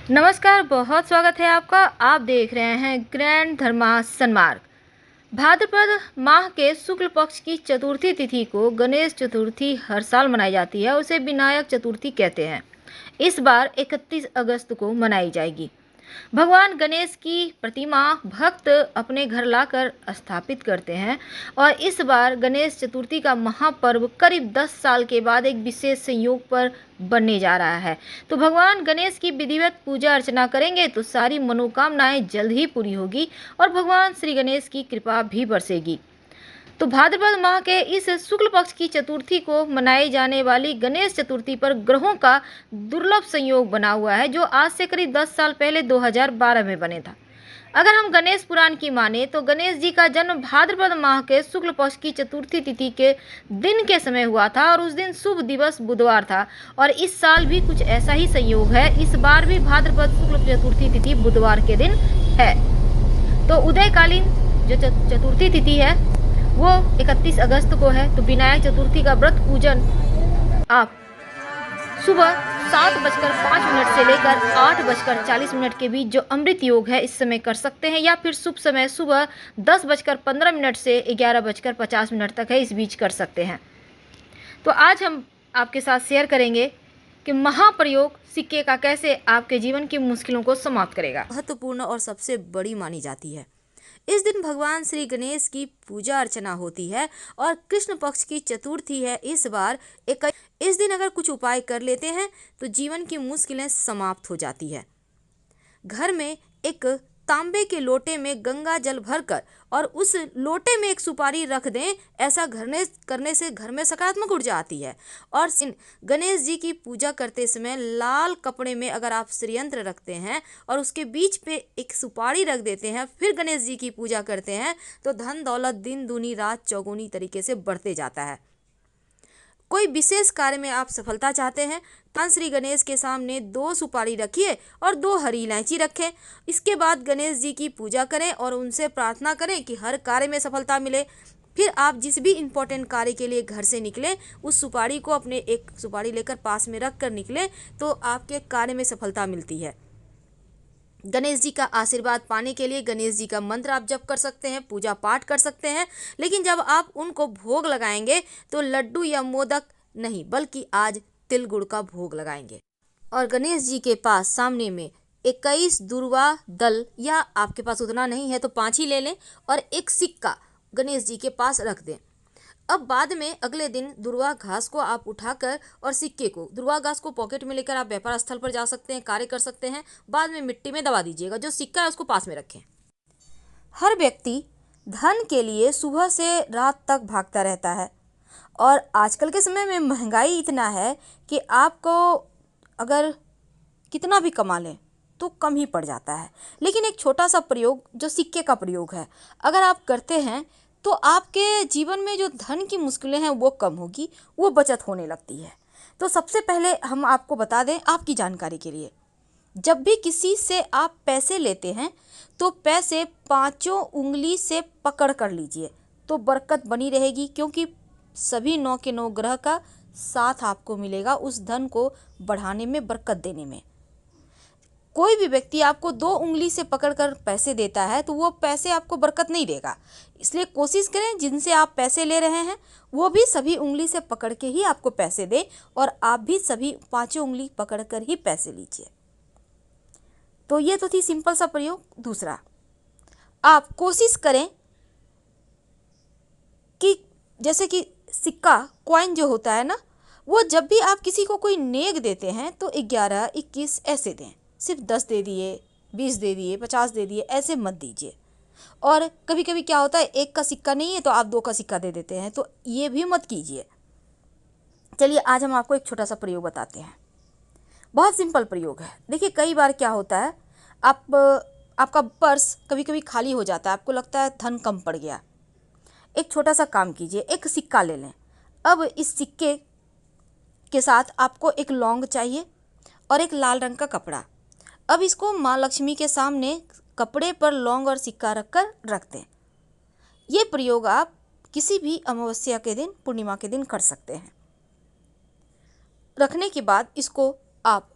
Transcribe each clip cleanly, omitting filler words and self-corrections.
नमस्कार, बहुत स्वागत है आपका। आप देख रहे हैं ग्रैंड धर्मा सन्मार्ग। भाद्रपद माह के शुक्ल पक्ष की चतुर्थी तिथि को गणेश चतुर्थी हर साल मनाई जाती है। उसे विनायक चतुर्थी कहते हैं। इस बार 31 अगस्त को मनाई जाएगी। भगवान गणेश की प्रतिमा भक्त अपने घर लाकर स्थापित करते हैं और इस बार गणेश चतुर्थी का महापर्व करीब 10 साल के बाद एक विशेष संयोग पर बनने जा रहा है। तो भगवान गणेश की विधिवत पूजा अर्चना करेंगे तो सारी मनोकामनाएं जल्द ही पूरी होगी और भगवान श्री गणेश की कृपा भी बरसेगी। तो भाद्रपद माह के इस शुक्ल पक्ष की चतुर्थी को मनाई जाने वाली गणेश चतुर्थी पर ग्रहों का दुर्लभ संयोग बना हुआ है, जो आज से करीब 10 साल पहले 2012 में बने था। अगर हम गणेश पुराण की माने तो गणेश जी का जन्म भाद्रपद माह के शुक्ल पक्ष की चतुर्थी तिथि के दिन के समय हुआ था और उस दिन शुभ दिवस बुधवार था। और इस साल भी कुछ ऐसा ही संयोग है। इस बार भी भाद्रपद शुक्ल चतुर्थी तिथि बुधवार के दिन है। तो उदयकालीन जो चतुर्थी तिथि है वो 31 अगस्त को है। तो विनायक चतुर्थी का व्रत पूजन आप सुबह 7:05 से लेकर 8:40 के बीच जो अमृत योग है इस समय कर सकते हैं, या फिर शुभ समय सुबह 10:15 से 11:50 तक है, इस बीच कर सकते हैं। तो आज हम आपके साथ शेयर करेंगे कि महाप्रयोग सिक्के का कैसे आपके जीवन की मुश्किलों को समाप्त करेगा। महत्वपूर्ण और सबसे बड़ी मानी जाती है। इस दिन भगवान श्री गणेश की पूजा अर्चना होती है और कृष्ण पक्ष की चतुर्थी है। इस दिन अगर कुछ उपाय कर लेते हैं तो जीवन की मुश्किलें समाप्त हो जाती है। घर में एक तांबे के लोटे में गंगा जल भरकर और उस लोटे में एक सुपारी रख दें। ऐसा करने से घर में सकारात्मक ऊर्जा आती है। और गणेश जी की पूजा करते समय लाल कपड़े में अगर आप श्रीयंत्र रखते हैं और उसके बीच पे एक सुपारी रख देते हैं, फिर गणेश जी की पूजा करते हैं, तो धन दौलत दिन दूनी रात चौगुनी तरीके से बढ़ते जाता है। कोई विशेष कार्य में आप सफलता चाहते हैं तो श्री गणेश के सामने 2 सुपारी रखिए और 2 हरी इलायची रखें। इसके बाद गणेश जी की पूजा करें और उनसे प्रार्थना करें कि हर कार्य में सफलता मिले। फिर आप जिस भी इम्पोर्टेंट कार्य के लिए घर से निकलें, उस सुपारी को अपने एक सुपारी लेकर पास में रख कर निकलें, तो आपके कार्य में सफलता मिलती है। गणेश जी का आशीर्वाद पाने के लिए गणेश जी का मंत्र आप जप कर सकते हैं, पूजा पाठ कर सकते हैं। लेकिन जब आप उनको भोग लगाएंगे तो लड्डू या मोदक नहीं, बल्कि आज तिल गुड़ का भोग लगाएंगे। और गणेश जी के पास सामने में 21 दुर्वा दल, या आपके पास उतना नहीं है तो 5 ही ले लें, और एक सिक्का गणेश जी के पास रख दें। अब बाद में अगले दिन दुर्वा घास को आप उठाकर और सिक्के को, दुर्वा घास को पॉकेट में लेकर आप व्यापार स्थल पर जा सकते हैं, कार्य कर सकते हैं। बाद में मिट्टी में दबा दीजिएगा। जो सिक्का है उसको पास में रखें। हर व्यक्ति धन के लिए सुबह से रात तक भागता रहता है और आजकल के समय में महंगाई इतना है कि आपको अगर कितना भी कमा लें तो कम ही पड़ जाता है। लेकिन एक छोटा सा प्रयोग जो सिक्के का प्रयोग है, अगर आप करते हैं तो आपके जीवन में जो धन की मुश्किलें हैं वो कम होगी, वो बचत होने लगती है। तो सबसे पहले हम आपको बता दें आपकी जानकारी के लिए, जब भी किसी से आप पैसे लेते हैं तो पैसे 5 उंगली से पकड़ कर लीजिए, तो बरकत बनी रहेगी, क्योंकि सभी 9 के 9 ग्रह का साथ आपको मिलेगा उस धन को बढ़ाने में, बरकत देने में। कोई भी व्यक्ति आपको 2 उंगली से पकड़कर पैसे देता है तो वो पैसे आपको बरकत नहीं देगा। इसलिए कोशिश करें जिनसे आप पैसे ले रहे हैं वो भी सभी उंगली से पकड़ के ही आपको पैसे दें, और आप भी सभी 5 उंगली पकड़कर ही पैसे लीजिए। तो ये तो थी सिंपल सा प्रयोग। दूसरा, आप कोशिश करें कि जैसे कि सिक्का, कॉइन जो होता है ना, वो जब भी आप किसी को कोई नेक देते हैं तो 11, 21 ऐसे दें। सिर्फ 10 दे दिए, 20 दे दिए, 50 दे दिए, ऐसे मत दीजिए। और कभी कभी क्या होता है, 1 का सिक्का नहीं है तो आप 2 का सिक्का दे देते हैं, तो ये भी मत कीजिए। चलिए आज हम आपको एक छोटा सा प्रयोग बताते हैं। बहुत सिंपल प्रयोग है। देखिए कई बार क्या होता है, आपका पर्स कभी कभी खाली हो जाता है, आपको लगता है धन कम पड़ गया। एक छोटा सा काम कीजिए, एक सिक्का ले लें। अब इस सिक्के के साथ आपको एक लौंग चाहिए और एक लाल रंग का कपड़ा। अब इसको माँ लक्ष्मी के सामने कपड़े पर लौंग और सिक्का रखकर रख दें। ये प्रयोग आप किसी भी अमावस्या के दिन, पूर्णिमा के दिन कर सकते हैं। रखने के बाद इसको आप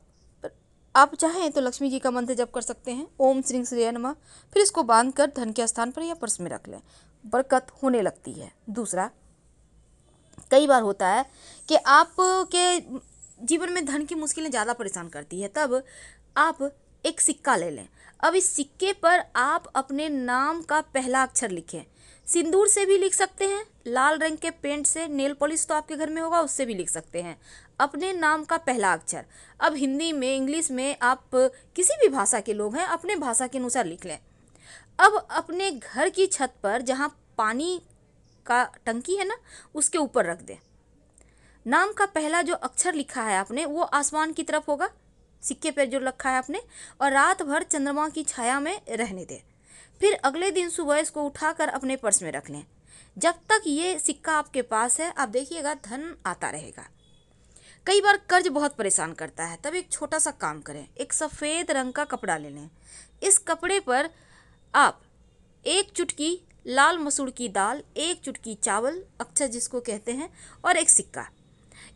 आप चाहें तो लक्ष्मी जी का मंत्र जप कर सकते हैं, ओम श्री श्री नमः। फिर इसको बांधकर धन के स्थान पर या पर्स में रख लें, बरकत होने लगती है। दूसरा, कई बार होता है कि आपके जीवन में धन की मुश्किलें ज़्यादा परेशान करती है, तब आप एक सिक्का ले लें। अब इस सिक्के पर आप अपने नाम का पहला अक्षर लिखें। सिंदूर से भी लिख सकते हैं, लाल रंग के पेंट से, नेल पॉलिश तो आपके घर में होगा उससे भी लिख सकते हैं अपने नाम का पहला अक्षर। अब हिंदी में, इंग्लिश में, आप किसी भी भाषा के लोग हैं अपने भाषा के अनुसार लिख लें। अब अपने घर की छत पर जहाँ पानी का टंकी है ना, उसके ऊपर रख दें। नाम का पहला जो अक्षर लिखा है आपने वो आसमान की तरफ होगा, सिक्के पर जो रखा है आपने, और रात भर चंद्रमा की छाया में रहने दें। फिर अगले दिन सुबह इसको उठाकर अपने पर्स में रख लें। जब तक ये सिक्का आपके पास है, आप देखिएगा धन आता रहेगा। कई बार कर्ज बहुत परेशान करता है, तब एक छोटा सा काम करें, एक सफ़ेद रंग का कपड़ा ले लें। इस कपड़े पर आप एक चुटकी लाल मसूर की दाल, एक चुटकी चावल, अक्षर जिसको कहते हैं, और एक सिक्का,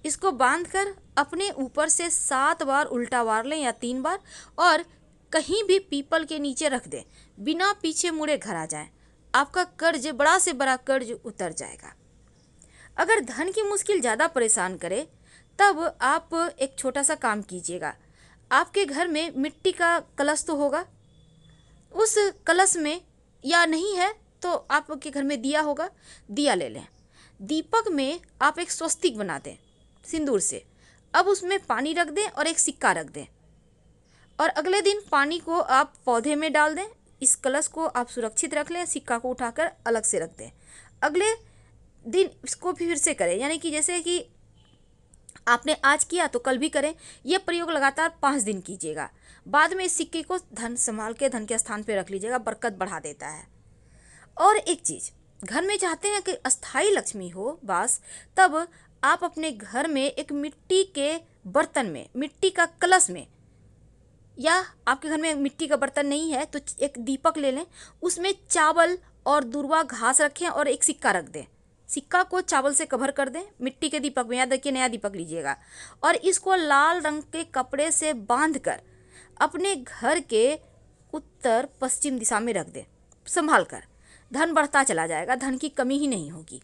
इसको बांधकर अपने ऊपर से 7 बार उल्टा वार लें या 3 बार, और कहीं भी पीपल के नीचे रख दें। बिना पीछे मुड़े घर आ जाएं, आपका कर्ज, बड़ा से बड़ा कर्ज उतर जाएगा। अगर धन की मुश्किल ज़्यादा परेशान करे, तब आप एक छोटा सा काम कीजिएगा। आपके घर में मिट्टी का कलश तो होगा, उस कलश में, या नहीं है तो आपके घर में दिया होगा, दिया ले लें। दीपक में आप एक स्वस्तिक बना दें सिंदूर से। अब उसमें पानी रख दें और एक सिक्का रख दें, और अगले दिन पानी को आप पौधे में डाल दें। इस कलश को आप सुरक्षित रख लें, सिक्का को उठाकर अलग से रख दें। अगले दिन इसको फिर से करें, यानी कि जैसे कि आपने आज किया तो कल भी करें। यह प्रयोग लगातार 5 दिन कीजिएगा। बाद में इस सिक्के को धन संभाल के धन के स्थान पर रख लीजिएगा, बरकत बढ़ा देता है। और एक चीज़, घर में चाहते हैं कि अस्थाई लक्ष्मी हो वास, तब आप अपने घर में एक मिट्टी के बर्तन में, मिट्टी का कलश में, या आपके घर में मिट्टी का बर्तन नहीं है तो एक दीपक ले लें, उसमें चावल और दूर्वा घास रखें और एक सिक्का रख दें। सिक्का को चावल से कवर कर दें मिट्टी के दीपक में, याद रखिए नया दीपक लीजिएगा, और इसको लाल रंग के कपड़े से बांधकर अपने घर के उत्तर पश्चिम दिशा में रख दें संभाल कर। धन बढ़ता चला जाएगा, धन की कमी ही नहीं होगी।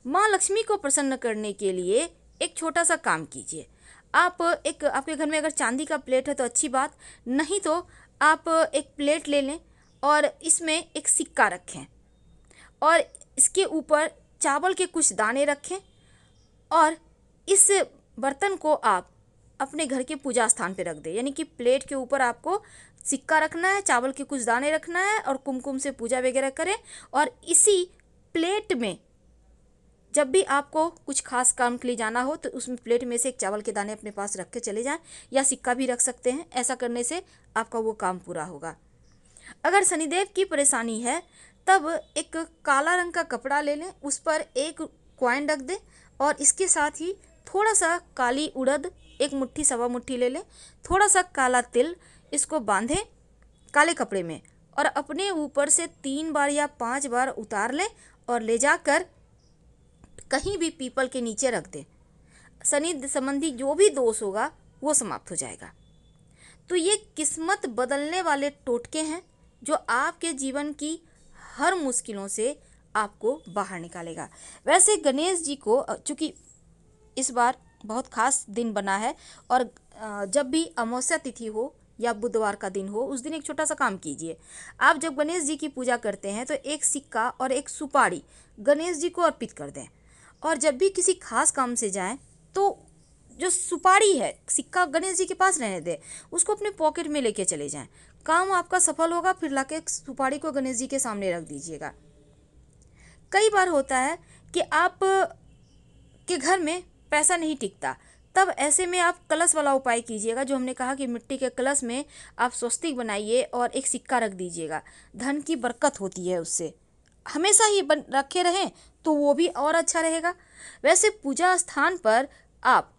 माँ लक्ष्मी को प्रसन्न करने के लिए एक छोटा सा काम कीजिए। आप एक, आपके घर में अगर चांदी का प्लेट है तो अच्छी बात, नहीं तो आप एक प्लेट ले लें और इसमें एक सिक्का रखें, और इसके ऊपर चावल के कुछ दाने रखें, और इस बर्तन को आप अपने घर के पूजा स्थान पे रख दें। यानी कि प्लेट के ऊपर आपको सिक्का रखना है, चावल के कुछ दाने रखना है, और कुमकुम से पूजा वगैरह करें। और इसी प्लेट में जब भी आपको कुछ खास काम के लिए जाना हो तो उसमें प्लेट में से एक चावल के दाने अपने पास रख के चले जाएं, या सिक्का भी रख सकते हैं। ऐसा करने से आपका वो काम पूरा होगा। अगर शनिदेव की परेशानी है, तब एक काला रंग का कपड़ा ले लें, उस पर एक कॉइन रख दें, और इसके साथ ही थोड़ा सा काली उड़द, एक मुट्ठी सवा मुट्ठी ले लें, थोड़ा सा काला तिल, इसको बांधें काले कपड़े में, और अपने ऊपर से 3 बार या 5 बार उतार लें और ले जाकर कहीं भी पीपल के नीचे रख दें। शनि संबंधी जो भी दोष होगा वो समाप्त हो जाएगा। तो ये किस्मत बदलने वाले टोटके हैं जो आपके जीवन की हर मुश्किलों से आपको बाहर निकालेगा। वैसे गणेश जी को, चूँकि इस बार बहुत खास दिन बना है, और जब भी अमावस्या तिथि हो या बुधवार का दिन हो, उस दिन एक छोटा सा काम कीजिए। आप जब गणेश जी की पूजा करते हैं तो एक सिक्का और एक सुपारी गणेश जी को अर्पित कर दें, और जब भी किसी खास काम से जाएं तो जो सुपारी है, सिक्का गणेश जी के पास रहने दें, उसको अपने पॉकेट में लेके चले जाएं। काम आपका सफल होगा। फिर लाके सुपारी को गणेश जी के सामने रख दीजिएगा। कई बार होता है कि आप के घर में पैसा नहीं टिकता, तब ऐसे में आप कलश वाला उपाय कीजिएगा, जो हमने कहा कि मिट्टी के कलश में आप स्वस्तिक बनाइए और एक सिक्का रख दीजिएगा। धन की बरकत होती है उससे, हमेशा ही रखे रहें तो वो भी और अच्छा रहेगा। वैसे पूजा स्थान पर आप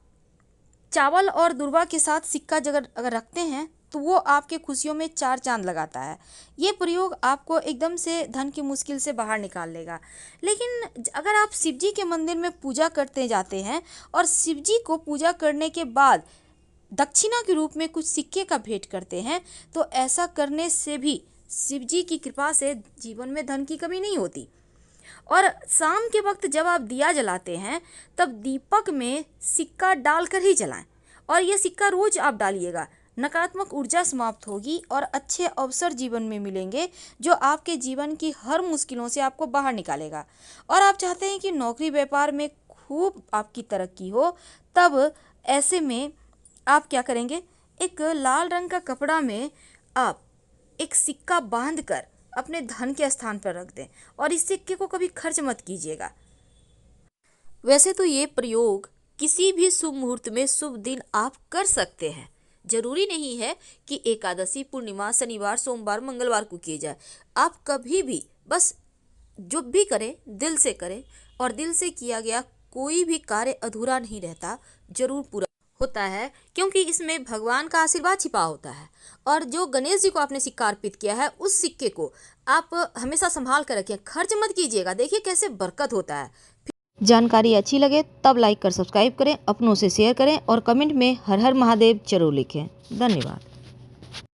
चावल और दूर्वा के साथ सिक्का अगर रखते हैं तो वो आपके खुशियों में 4 चांद लगाता है। ये प्रयोग आपको एकदम से धन की मुश्किल से बाहर निकाल लेगा। लेकिन अगर आप शिव जी के मंदिर में पूजा करते जाते हैं और शिव जी को पूजा करने के बाद दक्षिणा के रूप में कुछ सिक्के का भेंट करते हैं, तो ऐसा करने से भी शिव जी की कृपा से जीवन में धन की कमी नहीं होती। और शाम के वक्त जब आप दिया जलाते हैं तब दीपक में सिक्का डालकर ही जलाएं, और यह सिक्का रोज आप डालिएगा। नकारात्मक ऊर्जा समाप्त होगी और अच्छे अवसर जीवन में मिलेंगे, जो आपके जीवन की हर मुश्किलों से आपको बाहर निकालेगा। और आप चाहते हैं कि नौकरी व्यापार में खूब आपकी तरक्की हो, तब ऐसे में आप क्या करेंगे, एक लाल रंग का कपड़ा में आप एक सिक्का बांधकर अपने धन के स्थान पर रख दें, और इस सिक्के को कभी खर्च मत कीजिएगा। वैसे तो ये प्रयोग किसी भी शुभ मुहूर्त में शुभ दिन आप कर सकते हैं। जरूरी नहीं है कि एकादशी, पूर्णिमा, शनिवार, सोमवार, मंगलवार को किए जाए। आप कभी भी बस जो भी करें दिल से करें, और दिल से किया गया कोई भी कार्य अधूरा नहीं रहता, जरूर पूरा होता है, क्योंकि इसमें भगवान का आशीर्वाद छिपा होता है। और जो गणेश जी को आपने सिक्का अर्पित किया है, उस सिक्के को आप हमेशा संभाल कर रखें, खर्च मत कीजिएगा। देखिए कैसे बरकत होता है। जानकारी अच्छी लगे तब लाइक कर सब्सक्राइब करें, अपनों से शेयर करें और कमेंट में हर हर महादेव जरूर लिखें। धन्यवाद।